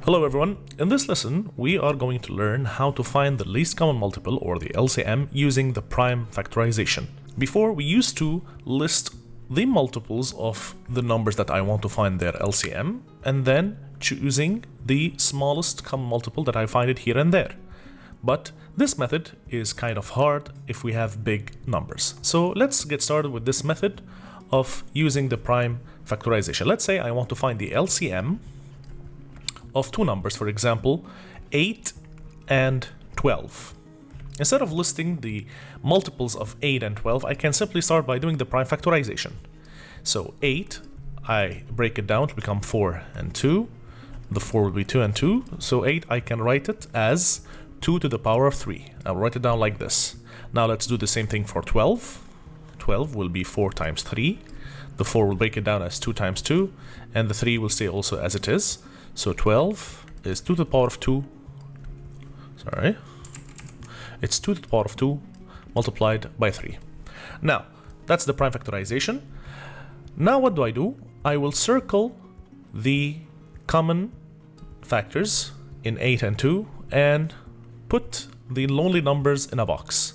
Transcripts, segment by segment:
Hello everyone, in this lesson we are going to learn how to find the least common multiple or the LCM using the prime factorization. Before we used to list the multiples of the numbers that I want to find their LCM and then choosing the smallest common multiple that I find it here and there. But this method is kind of hard if we have big numbers. So let's get started with this method of using the prime factorization. Let's say I want to find the LCM of two numbers, for example, 8 and 12. Instead of listing the multiples of 8 and 12, I can simply start by doing the prime factorization. So 8, I break it down to become 4 and 2. The 4 will be 2 and 2. So 8, I can write it as 2 to the power of 3. I'll write it down like this. Now let's do the same thing for 12. 12 will be 4 times 3. The 4 will break it down as 2 times 2. And the 3 will stay also as it is. So 12 is 2 to the power of 2. Sorry. It's 2 to the power of 2 multiplied by 3. Now, that's the prime factorization. Now what do? I will circle the common factors in 8 and 2 and put the lonely numbers in a box.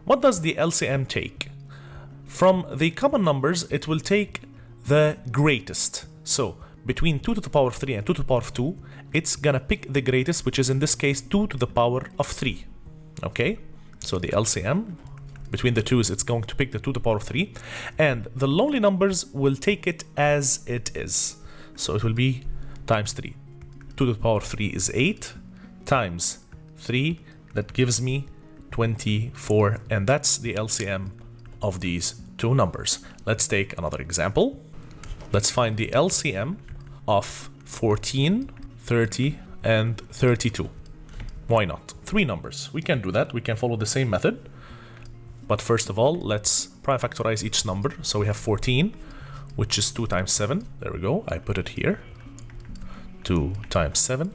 What does the LCM take? From the common numbers, it will take the greatest. So between 2 to the power of 3 and 2 to the power of 2, it's gonna pick the greatest, which is in this case 2 to the power of 3. Okay, so the LCM between the twos, it's going to pick the 2 to the power of 3, and the lonely numbers will take it as it is. So it will be times 3. 2 to the power of 3 is 8 times 3, that gives me 24, and that's the LCM of these two numbers. Let's take another example. Let's find the LCM of 14, 30, and 32. Why not? Three numbers. We can do that. We can follow the same method. But first of all, let's prime factorize each number. So we have 14, which is 2 times 7. There we go. I put it here. 2 times 7.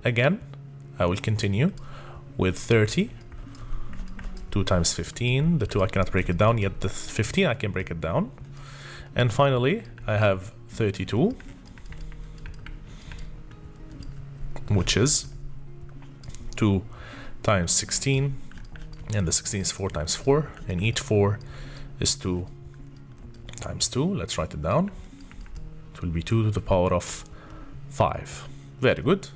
Again, I will continue with 30. 2 times 15. The 2 I cannot break it down, yet the 15 I can break it down. And finally, I have 32, which is 2 times 16, and the 16 is 4 times 4, and each 4 is 2 times 2. Let's write it down. It will be 2 to the power of 5. Very good.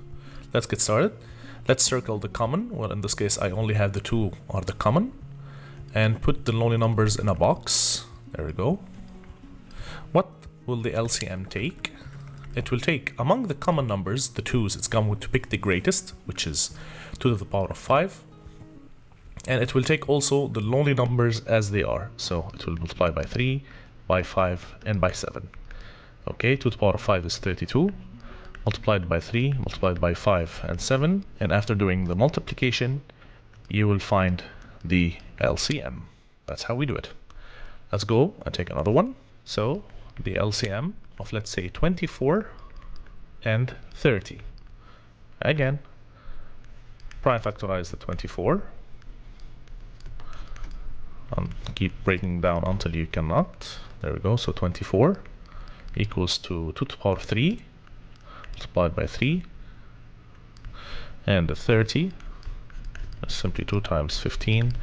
Let's get started. Let's circle the common. Well, in this case, I only have the 2 are the common, and put the lonely numbers in a box. There we go. What will the LCM take? It will take, among the common numbers, the 2's, it's going to pick the greatest, which is 2 to the power of 5. And it will take also the lonely numbers as they are. So it will multiply by 3, by 5, and by 7. Okay, 2 to the power of 5 is 32. Multiplied by 3, multiplied by 5, and 7. And after doing the multiplication, you will find the LCM. That's how we do it. Let's go and take another one. So the LCM of, let's say, 24 and 30. Again, prime factorize the 24. Keep breaking down until you cannot. There we go. So 24 equals to 2 to the power of 3 multiplied by 3. And the 30 is simply 2 times 15.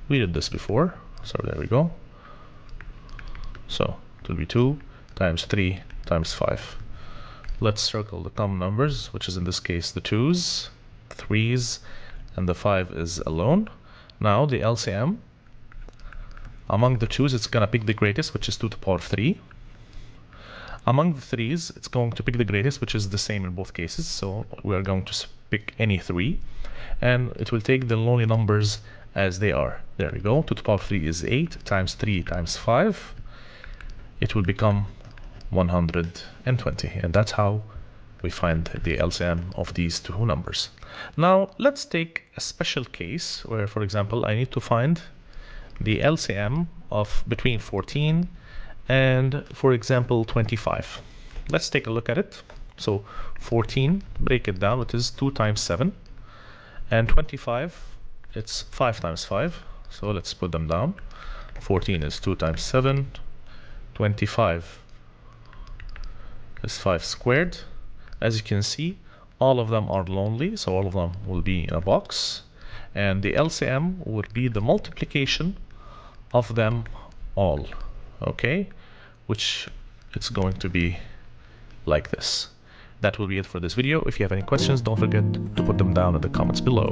We did this before. So there we go. So it will be 2 times 3 times 5. Let's circle the common numbers, which is in this case the 2's, 3's, and the 5 is alone. Now the LCM, among the 2's, it's going to pick the greatest, which is 2 to the power of 3. Among the 3's, it's going to pick the greatest, which is the same in both cases. So we are going to pick any 3. And it will take the lonely numbers as they are. There we go. 2 to the power of 3 is 8 times 3 times 5. It will become 120, and that's how we find the LCM of these two numbers. Now let's take a special case where, for example, I need to find the LCM of between 14 and, for example, 25. Let's take a look at it. So 14, break it down, it is 2 times 7, and 25, it's 5 times 5. So let's put them down. 14 is 2 times 7. 25 is 5 squared, As you can see, all of them are lonely, so all of them will be in a box, and the LCM would be the multiplication of them all, okay, which it's going to be like this. That will be it for this video. If you have any questions, don't forget to put them down in the comments below.